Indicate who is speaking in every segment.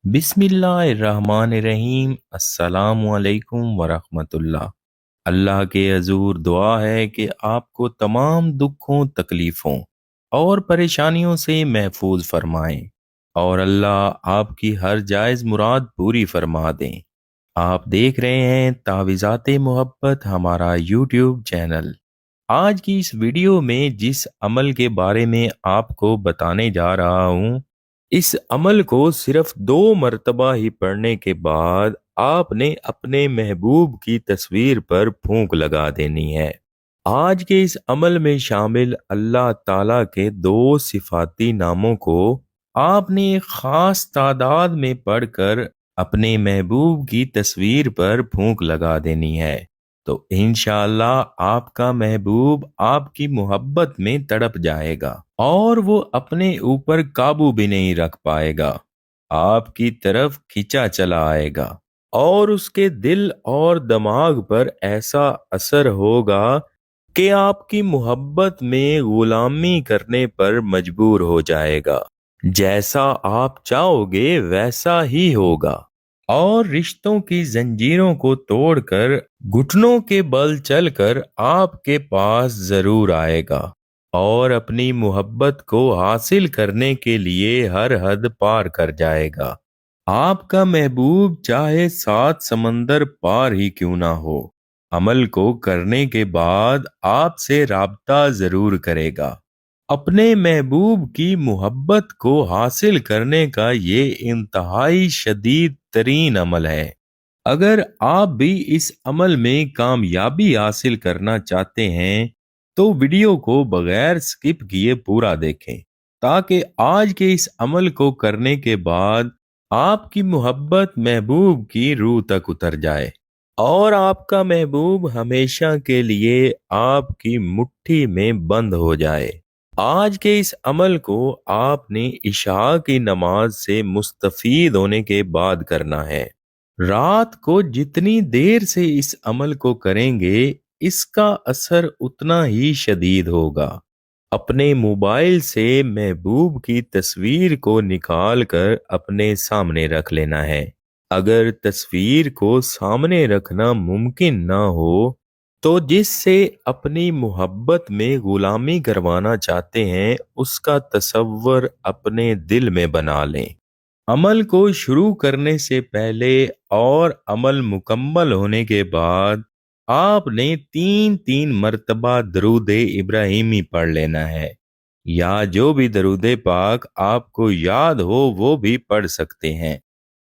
Speaker 1: بسم اللہ الرحمن الرحیم۔ السلام علیکم ورحمۃ اللہ۔ اللہ کے حضور دعا ہے کہ آپ کو تمام دکھوں، تکلیفوں اور پریشانیوں سے محفوظ فرمائیں، اور اللہ آپ کی ہر جائز مراد پوری فرما دیں۔ آپ دیکھ رہے ہیں تعویذات محبت، ہمارا یوٹیوب چینل۔ آج کی اس ویڈیو میں جس عمل کے بارے میں آپ کو بتانے جا رہا ہوں، اس عمل کو صرف 2 مرتبہ ہی پڑھنے کے بعد آپ نے اپنے محبوب کی تصویر پر پھونک لگا دینی ہے۔ آج کے اس عمل میں شامل اللہ تعالیٰ کے 2 صفاتی ناموں کو آپ نے ایک خاص تعداد میں پڑھ کر اپنے محبوب کی تصویر پر پھونک لگا دینی ہے، تو انشاءاللہ آپ کا محبوب آپ کی محبت میں تڑپ جائے گا اور وہ اپنے اوپر قابو بھی نہیں رکھ پائے گا، آپ کی طرف کھینچا چلا آئے گا، اور اس کے دل اور دماغ پر ایسا اثر ہوگا کہ آپ کی محبت میں غلامی کرنے پر مجبور ہو جائے گا۔ جیسا آپ چاہو گے ویسا ہی ہوگا، اور رشتوں کی زنجیروں کو توڑ کر گھٹنوں کے بل چل کر آپ کے پاس ضرور آئے گا، اور اپنی محبت کو حاصل کرنے کے لیے ہر حد پار کر جائے گا۔ آپ کا محبوب چاہے 7 سمندر پار ہی کیوں نہ ہو، عمل کو کرنے کے بعد آپ سے رابطہ ضرور کرے گا۔ اپنے محبوب کی محبت کو حاصل کرنے کا یہ انتہائی شدید ترین عمل ہے۔ اگر آپ بھی اس عمل میں کامیابی حاصل کرنا چاہتے ہیں تو ویڈیو کو بغیر سکپ کیے پورا دیکھیں، تاکہ آج کے اس عمل کو کرنے کے بعد آپ کی محبت محبوب کی روح تک اتر جائے، اور آپ کا محبوب ہمیشہ کے لیے آپ کی مٹھی میں بند ہو جائے۔ آج کے اس عمل کو آپ نے عشاء کی نماز سے مستفید ہونے کے بعد کرنا ہے۔ رات کو جتنی دیر سے اس عمل کو کریں گے، اس کا اثر اتنا ہی شدید ہوگا۔ اپنے موبائل سے محبوب کی تصویر کو نکال کر اپنے سامنے رکھ لینا ہے۔ اگر تصویر کو سامنے رکھنا ممکن نہ ہو تو جس سے اپنی محبت میں غلامی کروانا چاہتے ہیں اس کا تصور اپنے دل میں بنا لیں۔ عمل کو شروع کرنے سے پہلے اور عمل مکمل ہونے کے بعد آپ نے 3 مرتبہ درود ابراہیمی پڑھ لینا ہے، یا جو بھی درود پاک آپ کو یاد ہو وہ بھی پڑھ سکتے ہیں۔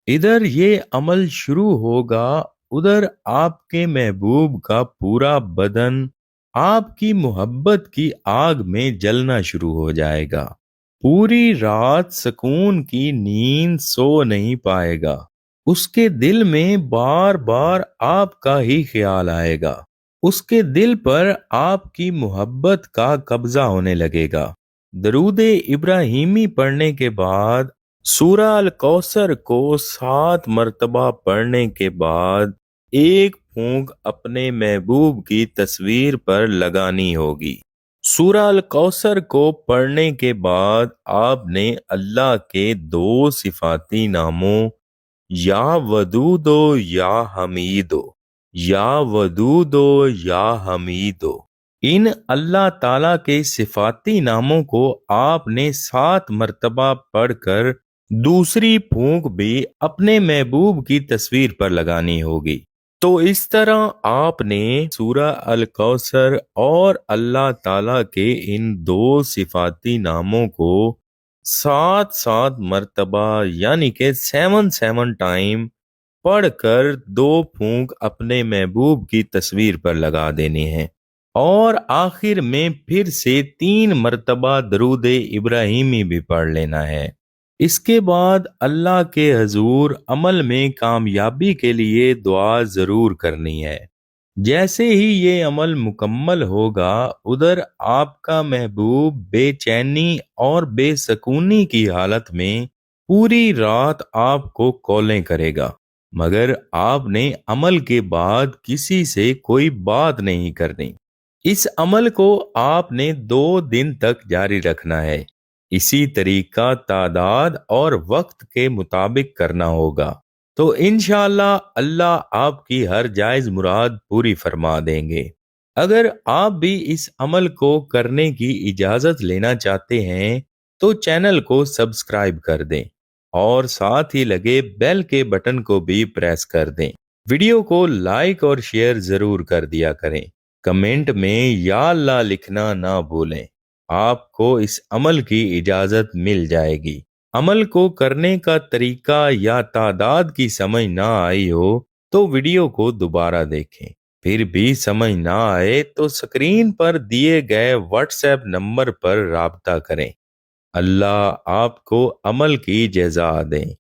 Speaker 1: ادھر یہ عمل شروع ہوگا، ادھر آپ کے محبوب کا پورا بدن آپ کی محبت کی آگ میں جلنا شروع ہو جائے گا۔ پوری رات سکون کی نیند سو نہیں پائے گا، اس کے دل میں بار بار آپ کا ہی خیال آئے گا، اس کے دل پر آپ کی محبت کا قبضہ ہونے لگے گا۔ درود ابراہیمی پڑھنے کے بعد سورہ الکوثر کو 7 مرتبہ پڑھنے کے بعد ایک پھونک اپنے محبوب کی تصویر پر لگانی ہوگی۔ سورہ الکوثر کو پڑھنے کے بعد آپ نے اللہ کے 2 صفاتی ناموں یا ودودو یا حمیدو، یا ودودو یا حمیدو، ان اللہ تعالیٰ کے صفاتی ناموں کو آپ نے 7 مرتبہ پڑھ کر دوسری پھونک بھی اپنے محبوب کی تصویر پر لگانی ہوگی۔ تو اس طرح آپ نے سورہ الکوثر اور اللہ تعالیٰ کے ان 2 صفاتی ناموں کو 7 مرتبہ یعنی کہ 7 ٹائم پڑھ کر 2 پھونک اپنے محبوب کی تصویر پر لگا دینی ہے، اور آخر میں پھر سے 3 مرتبہ درود ابراہیمی بھی پڑھ لینا ہے۔ اس کے بعد اللہ کے حضور عمل میں کامیابی کے لیے دعا ضرور کرنی ہے۔ جیسے ہی یہ عمل مکمل ہوگا، ادھر آپ کا محبوب بے چینی اور بے سکونی کی حالت میں پوری رات آپ کو کالیں کرے گا، مگر آپ نے عمل کے بعد کسی سے کوئی بات نہیں کرنی۔ اس عمل کو آپ نے 2 دن تک جاری رکھنا ہے، اسی طریقہ تعداد اور وقت کے مطابق کرنا ہوگا تو انشاءاللہ اللہ آپ کی ہر جائز مراد پوری فرما دیں گے۔ اگر آپ بھی اس عمل کو کرنے کی اجازت لینا چاہتے ہیں تو چینل کو سبسکرائب کر دیں اور ساتھ ہی لگے بیل کے بٹن کو بھی پریس کر دیں۔ ویڈیو کو لائک اور شیئر ضرور کر دیا کریں۔ کمنٹ میں یا اللہ لکھنا نہ بھولیں۔ آپ کو اس عمل کی اجازت مل جائے گی۔ عمل کو کرنے کا طریقہ یا تعداد کی سمجھ نہ آئی ہو تو ویڈیو کو دوبارہ دیکھیں۔ پھر بھی سمجھ نہ آئے تو سکرین پر دیے گئے واٹس ایپ نمبر پر رابطہ کریں۔ اللہ آپ کو عمل کی جزا دیں۔